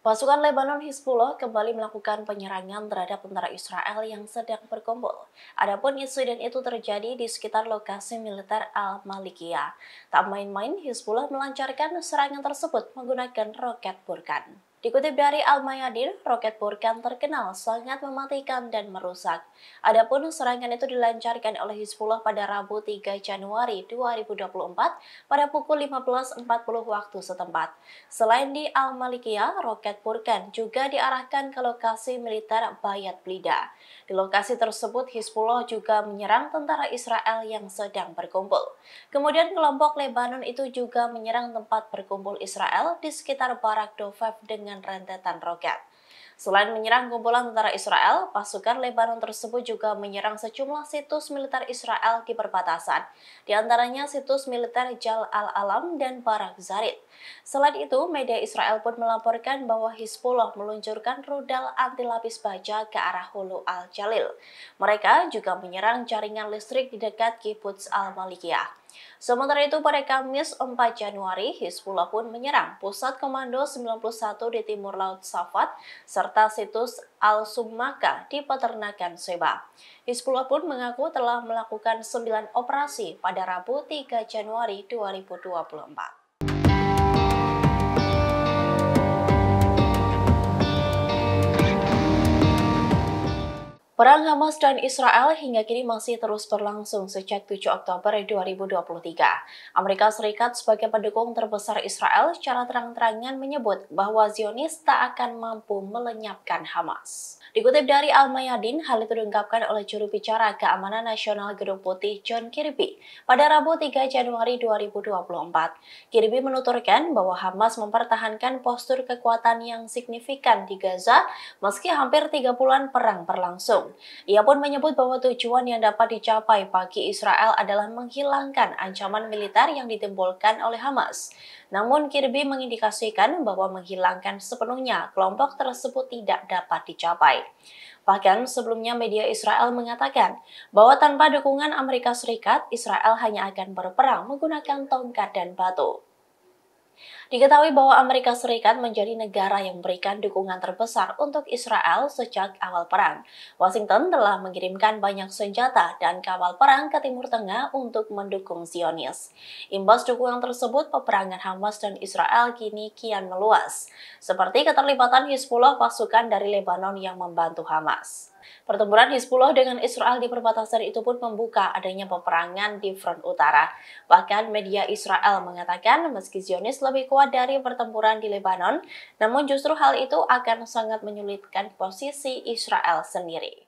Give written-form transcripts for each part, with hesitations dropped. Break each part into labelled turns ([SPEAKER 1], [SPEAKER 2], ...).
[SPEAKER 1] Pasukan Lebanon Hizbullah kembali melakukan penyerangan terhadap tentara Israel yang sedang berkumpul. Adapun insiden itu terjadi di sekitar lokasi militer Al-Malikiyah. Tak main-main, Hizbullah melancarkan serangan tersebut menggunakan roket Burkan. Dikutip dari Al-Mayadin, roket Burkan terkenal sangat mematikan dan merusak. Adapun serangan itu dilancarkan oleh Hizbullah pada Rabu 3 Januari 2024 pada pukul 15.40 waktu setempat. Selain di Al-Malikiyah, roket Burkan juga diarahkan ke lokasi militer Bayat Blida. Di lokasi tersebut, Hizbullah juga menyerang tentara Israel yang sedang berkumpul. Kemudian kelompok Lebanon itu juga menyerang tempat berkumpul Israel di sekitar Barak Dovev dengan rentetan roket. Selain menyerang kumpulan tentara Israel, pasukan Lebanon tersebut juga menyerang sejumlah situs militer Israel di perbatasan, di antaranya situs militer Jal al-Alam dan Barak Zarit. Selain itu, media Israel pun melaporkan bahwa Hizbullah meluncurkan rudal anti lapis baja ke arah Hulu al-Jalil. Mereka juga menyerang jaringan listrik di dekat Kibbutz al-Malikiyah. Sementara itu, pada Kamis 4 Januari, Hizbullah pun menyerang Pusat Komando 91 di Timur Laut Safat, serta situs Al-Sumaka di Peternakan Sheba. Hizbullah pun mengaku telah melakukan 9 operasi pada Rabu 3 Januari 2024. Perang Hamas dan Israel hingga kini masih terus berlangsung sejak 7 Oktober 2023. Amerika Serikat sebagai pendukung terbesar Israel secara terang-terangan menyebut bahwa Zionis tak akan mampu melenyapkan Hamas. Dikutip dari Al-Mayadin, hal itu diungkapkan oleh juru bicara Keamanan Nasional Gedung Putih John Kirby pada Rabu 3 Januari 2024. Kirby menuturkan bahwa Hamas mempertahankan postur kekuatan yang signifikan di Gaza meski hampir 3 bulan perang berlangsung. Ia pun menyebut bahwa tujuan yang dapat dicapai bagi Israel adalah menghilangkan ancaman militer yang ditimbulkan oleh Hamas. Namun Kirby mengindikasikan bahwa menghilangkan sepenuhnya kelompok tersebut tidak dapat dicapai. Bahkan sebelumnya media Israel mengatakan bahwa tanpa dukungan Amerika Serikat, Israel hanya akan berperang menggunakan tongkat dan batu. Diketahui bahwa Amerika Serikat menjadi negara yang memberikan dukungan terbesar untuk Israel sejak awal perang. Washington telah mengirimkan banyak senjata dan kapal perang ke Timur Tengah untuk mendukung Zionis. Imbas dukungan tersebut, peperangan Hamas dan Israel kini kian meluas, seperti keterlibatan Hizbullah, pasukan dari Lebanon yang membantu Hamas. Pertempuran Hizbullah dengan Israel di perbatasan itu pun membuka adanya peperangan di front utara. Bahkan media Israel mengatakan meski Zionis lebih kuat dari pertempuran di Lebanon, namun justru hal itu akan sangat menyulitkan posisi Israel sendiri.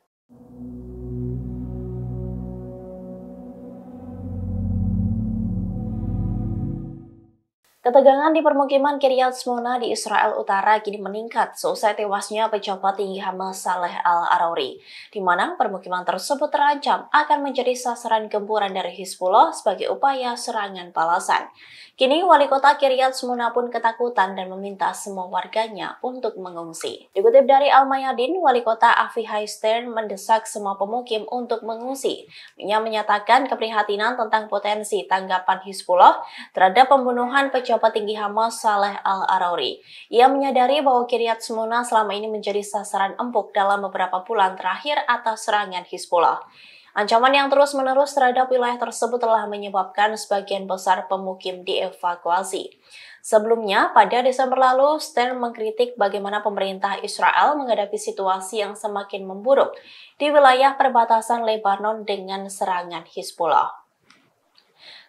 [SPEAKER 1] Ketegangan di permukiman Kiryat Shmona di Israel Utara kini meningkat seusai tewasnya pejabat tinggi Hamas Saleh al-Arouri, di mana permukiman tersebut terancam akan menjadi sasaran gempuran dari Hizbullah sebagai upaya serangan balasan. Kini wali kota Kiryat Shmona pun ketakutan dan meminta semua warganya untuk mengungsi. Dikutip dari Al-Mayadin, wali kota Avihai Stern mendesak semua pemukim untuk mengungsi. Ia menyatakan keprihatinan tentang potensi tanggapan Hizbullah terhadap pembunuhan pejabat tinggi Hamas Saleh al-Arouri. Ia menyadari bahwa Kiryat Shmona selama ini menjadi sasaran empuk dalam beberapa bulan terakhir atas serangan Hizbullah. Ancaman yang terus-menerus terhadap wilayah tersebut telah menyebabkan sebagian besar pemukim dievakuasi. Sebelumnya, pada Desember lalu, Stern mengkritik bagaimana pemerintah Israel menghadapi situasi yang semakin memburuk di wilayah perbatasan Lebanon dengan serangan Hizbullah.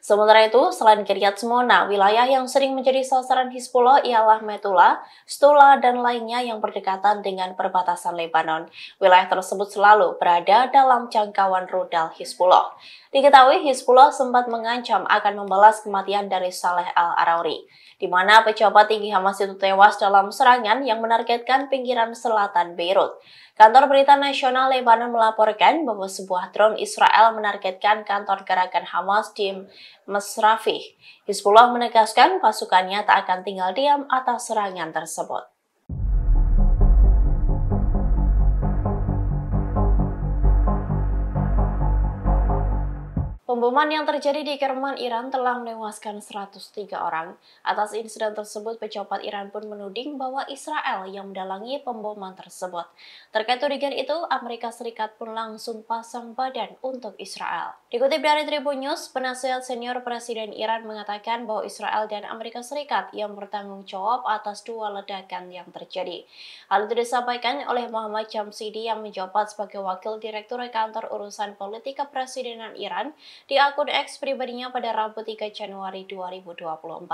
[SPEAKER 1] Sementara itu, selain Kiryat Shmona, wilayah yang sering menjadi sasaran Hizbullah ialah Metula, Stula, dan lainnya yang berdekatan dengan perbatasan Lebanon. Wilayah tersebut selalu berada dalam jangkauan rudal Hizbullah. Diketahui Hizbullah sempat mengancam akan membalas kematian dari Saleh al-Arouri, di mana pejabat tinggi Hamas itu tewas dalam serangan yang menargetkan pinggiran selatan Beirut. Kantor Berita Nasional Lebanon melaporkan bahwa sebuah drone Israel menargetkan kantor gerakan Hamas di Masrafih. Hizbullah menegaskan pasukannya tak akan tinggal diam atas serangan tersebut. Pemboman yang terjadi di Kerman, Iran telah menewaskan 103 orang. Atas insiden tersebut, pejabat Iran pun menuding bahwa Israel yang mendalangi pemboman tersebut. Terkait tudingan itu, Amerika Serikat pun langsung pasang badan untuk Israel. Dikutip dari Tribun News, penasihat senior Presiden Iran mengatakan bahwa Israel dan Amerika Serikat yang bertanggung jawab atas dua ledakan yang terjadi. Hal itu disampaikan oleh Muhammad Jamshidi yang menjabat sebagai Wakil Direktur Kantor Urusan Politik Kepresidenan Iran di akun X pribadinya pada Rabu 3 Januari 2024.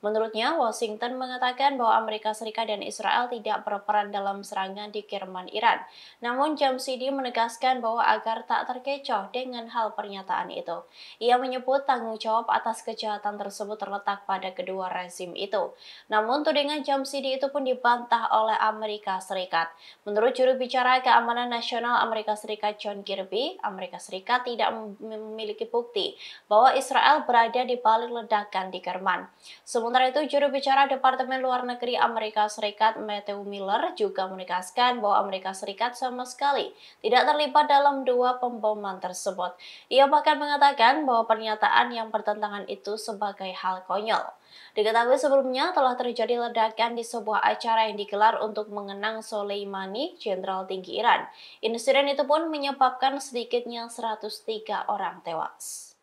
[SPEAKER 1] Menurutnya, Washington mengatakan bahwa Amerika Serikat dan Israel tidak berperan dalam serangan di Kerman, Iran. Namun, Jamshidi menegaskan bahwa agar tak terkecoh dengan hal pernyataan itu. Ia menyebut tanggung jawab atas kejahatan tersebut terletak pada kedua rezim itu. Namun, tudingan Jamshidi itu pun dibantah oleh Amerika Serikat. Menurut juru bicara Keamanan Nasional Amerika Serikat John Kirby, Amerika Serikat tidak memiliki bukti bahwa Israel berada di balik ledakan di Kerman. Sementara itu, juru bicara Departemen Luar Negeri Amerika Serikat Matthew Miller juga menegaskan bahwa Amerika Serikat sama sekali tidak terlibat dalam dua pemboman tersebut. Ia bahkan mengatakan bahwa pernyataan yang bertentangan itu sebagai hal konyol. Diketahui sebelumnya telah terjadi ledakan di sebuah acara yang digelar untuk mengenang Soleimani, jenderal tinggi Iran. Insiden itu pun menyebabkan sedikitnya 103 orang tewas.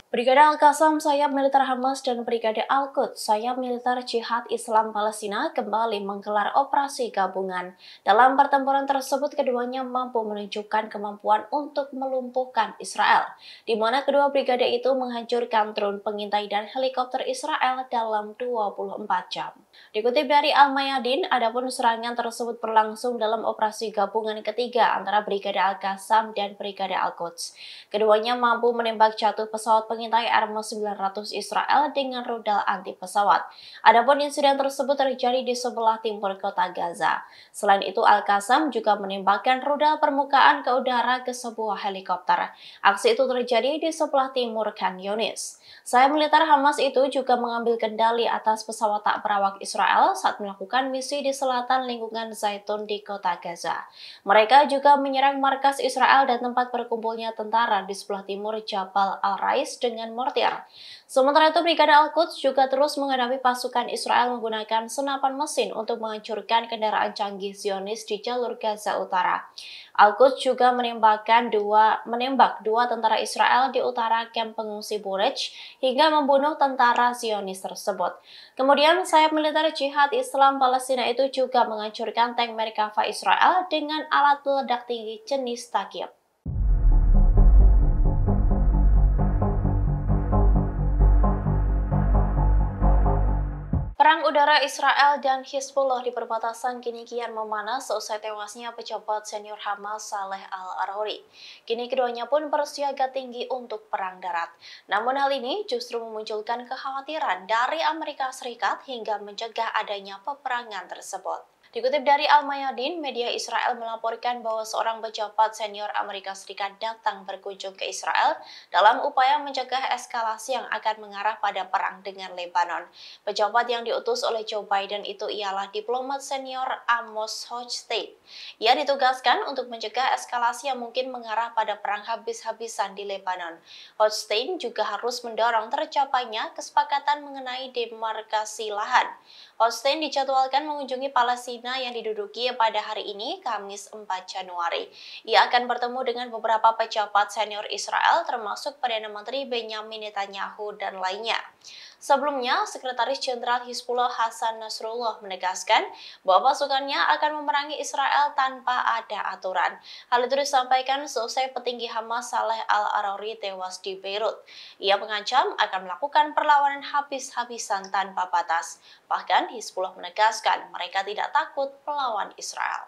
[SPEAKER 1] Brigade Al-Qassam, sayap militer Hamas, dan Brigade Al-Quds, sayap militer Jihad Islam Palestina, kembali menggelar operasi gabungan. Dalam pertempuran tersebut, keduanya mampu menunjukkan kemampuan untuk melumpuhkan Israel, di mana kedua brigade itu menghancurkan drone pengintai dan helikopter Israel dalam 24 jam. Dikutip dari Al-Mayadin, adapun serangan tersebut berlangsung dalam operasi gabungan ketiga antara Brigade Al-Qassam dan Brigade Al-Quds. Keduanya mampu menembak jatuh pesawat pengintai Hermes 900 Israel dengan rudal anti pesawat. Adapun insiden tersebut terjadi di sebelah timur kota Gaza. Selain itu, Al-Qassam juga menembakkan rudal permukaan ke udara ke sebuah helikopter. Aksi itu terjadi di sebelah timur Khan Yunis. Sayap militer Hamas itu juga mengambil kendali atas pesawat tak berawak Israel saat melakukan misi di selatan lingkungan Zaitun di kota Gaza. Mereka juga menyerang markas Israel dan tempat berkumpulnya tentara di sebelah timur Jabal Al-Rais dengan mortir. Sementara itu, Brigade Al-Quds juga terus menghadapi pasukan Israel menggunakan senapan mesin untuk menghancurkan kendaraan canggih Zionis di jalur Gaza Utara. Al-Quds juga menembak dua tentara Israel di utara kamp pengungsi Burej hingga membunuh tentara Zionis tersebut. Kemudian, sayap militer Jihad Islam Palestina itu juga menghancurkan tank Merkava Israel dengan alat peledak tinggi jenis Takib. Perang udara Israel dan Hizbullah di perbatasan kini kian memanas seusai tewasnya pejabat senior Hamas Saleh Al-Arouri. Kini keduanya pun bersiaga tinggi untuk perang darat. Namun hal ini justru memunculkan kekhawatiran dari Amerika Serikat hingga mencegah adanya peperangan tersebut. Dikutip dari Al-Mayadin, media Israel melaporkan bahwa seorang pejabat senior Amerika Serikat datang berkunjung ke Israel dalam upaya mencegah eskalasi yang akan mengarah pada perang dengan Lebanon. Pejabat yang diutus oleh Joe Biden itu ialah diplomat senior Amos Hochstein. Ia ditugaskan untuk mencegah eskalasi yang mungkin mengarah pada perang habis-habisan di Lebanon. Hochstein juga harus mendorong tercapainya kesepakatan mengenai demarkasi lahan. Hochstein dijadwalkan mengunjungi Palestina yang diduduki pada hari ini, Kamis 4 Januari. Ia akan bertemu dengan beberapa pejabat senior Israel termasuk Perdana Menteri Benjamin Netanyahu dan lainnya. Sebelumnya, Sekretaris Jenderal Hizbullah Hasan Nasrullah menegaskan bahwa pasukannya akan memerangi Israel tanpa ada aturan. Hal itu disampaikan seusai petinggi Hamas Saleh Al-Arouri tewas di Beirut. Ia mengancam akan melakukan perlawanan habis-habisan tanpa batas. Bahkan Hizbullah menegaskan mereka tidak takut melawan Israel.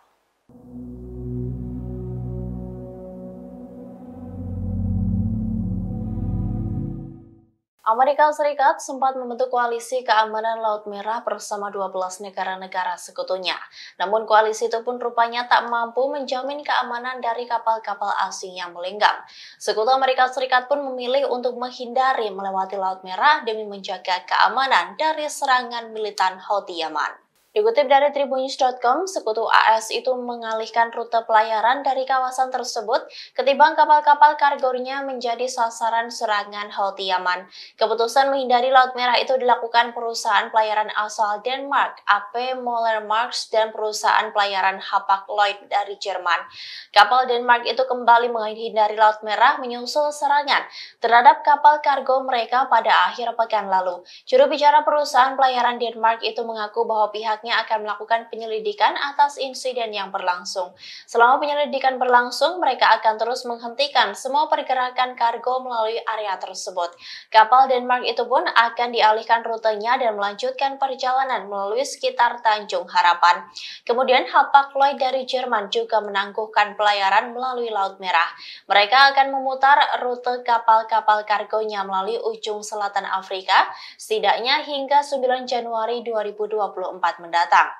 [SPEAKER 1] Amerika Serikat sempat membentuk koalisi keamanan Laut Merah bersama 12 negara-negara sekutunya. Namun koalisi itu pun rupanya tak mampu menjamin keamanan dari kapal-kapal asing yang melenggang. Sekutu Amerika Serikat pun memilih untuk menghindari melewati Laut Merah demi menjaga keamanan dari serangan militan Houthi Yaman. Dikutip dari tribunnews.com, sekutu AS itu mengalihkan rute pelayaran dari kawasan tersebut ketimbang kapal-kapal kargonya menjadi sasaran serangan Houthi Yaman. Keputusan menghindari Laut Merah itu dilakukan perusahaan pelayaran asal Denmark, AP Moller Maersk, dan perusahaan pelayaran Hapag-Lloyd dari Jerman. Kapal Denmark itu kembali menghindari Laut Merah menyusul serangan terhadap kapal kargo mereka pada akhir pekan lalu. Juru bicara perusahaan pelayaran Denmark itu mengaku bahwa pihaknya akan melakukan penyelidikan atas insiden yang berlangsung. Selama penyelidikan berlangsung, mereka akan terus menghentikan semua pergerakan kargo melalui area tersebut. Kapal Denmark itu pun akan dialihkan rutenya dan melanjutkan perjalanan melalui sekitar Tanjung Harapan. Kemudian Hapag-Lloyd dari Jerman juga menangguhkan pelayaran melalui Laut Merah. Mereka akan memutar rute kapal-kapal kargonya melalui ujung selatan Afrika, setidaknya hingga 9 Januari 2024 mendatang.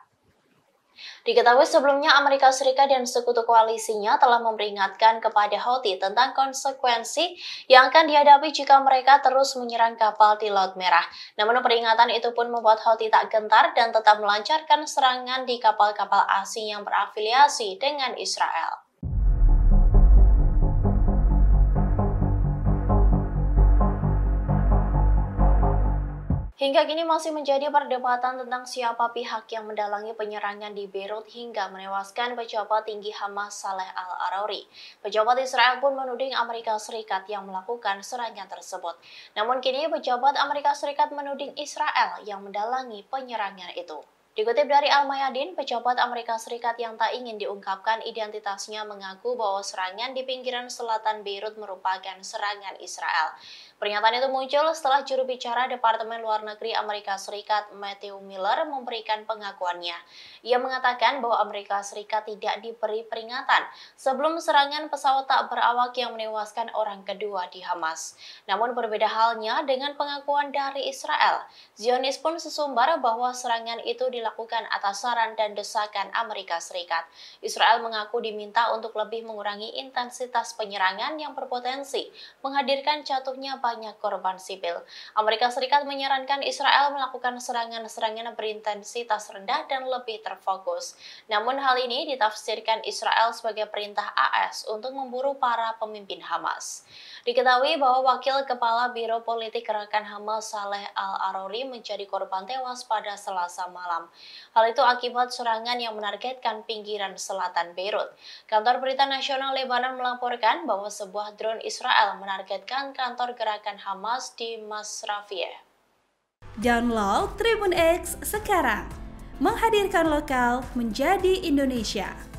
[SPEAKER 1] Diketahui sebelumnya Amerika Serikat dan sekutu koalisinya telah memperingatkan kepada Houthi tentang konsekuensi yang akan dihadapi jika mereka terus menyerang kapal di Laut Merah. Namun peringatan itu pun membuat Houthi tak gentar dan tetap melancarkan serangan di kapal-kapal asing yang berafiliasi dengan Israel. Hingga kini masih menjadi perdebatan tentang siapa pihak yang mendalangi penyerangan di Beirut hingga menewaskan pejabat tinggi Hamas Saleh Al-Arouri. Pejabat Israel pun menuding Amerika Serikat yang melakukan serangan tersebut. Namun kini pejabat Amerika Serikat menuding Israel yang mendalangi penyerangan itu. Dikutip dari Al-Mayadin, pejabat Amerika Serikat yang tak ingin diungkapkan identitasnya mengaku bahwa serangan di pinggiran selatan Beirut merupakan serangan Israel. Pernyataan itu muncul setelah juru bicara Departemen Luar Negeri Amerika Serikat Matthew Miller memberikan pengakuannya. Ia mengatakan bahwa Amerika Serikat tidak diberi peringatan sebelum serangan pesawat tak berawak yang menewaskan orang kedua di Hamas. Namun berbeda halnya dengan pengakuan dari Israel. Zionis pun sesumbar bahwa serangan itu dilakukan atas saran dan desakan Amerika Serikat. Israel mengaku diminta untuk lebih mengurangi intensitas penyerangan yang berpotensi menghadirkan jatuhnya banyak korban sipil. Amerika Serikat menyarankan Israel melakukan serangan-serangan berintensitas rendah dan lebih terfokus. Namun hal ini ditafsirkan Israel sebagai perintah AS untuk memburu para pemimpin Hamas. Diketahui bahwa Wakil Kepala Biro Politik Gerakan Hamas Saleh Al-Arouri menjadi korban tewas pada Selasa malam. Hal itu akibat serangan yang menargetkan pinggiran selatan Beirut. Kantor Berita Nasional Lebanon melaporkan bahwa sebuah drone Israel menargetkan kantor gerakan Hamas di Masrafiyeh.
[SPEAKER 2] Download Tribun X sekarang, menghadirkan lokal menjadi Indonesia.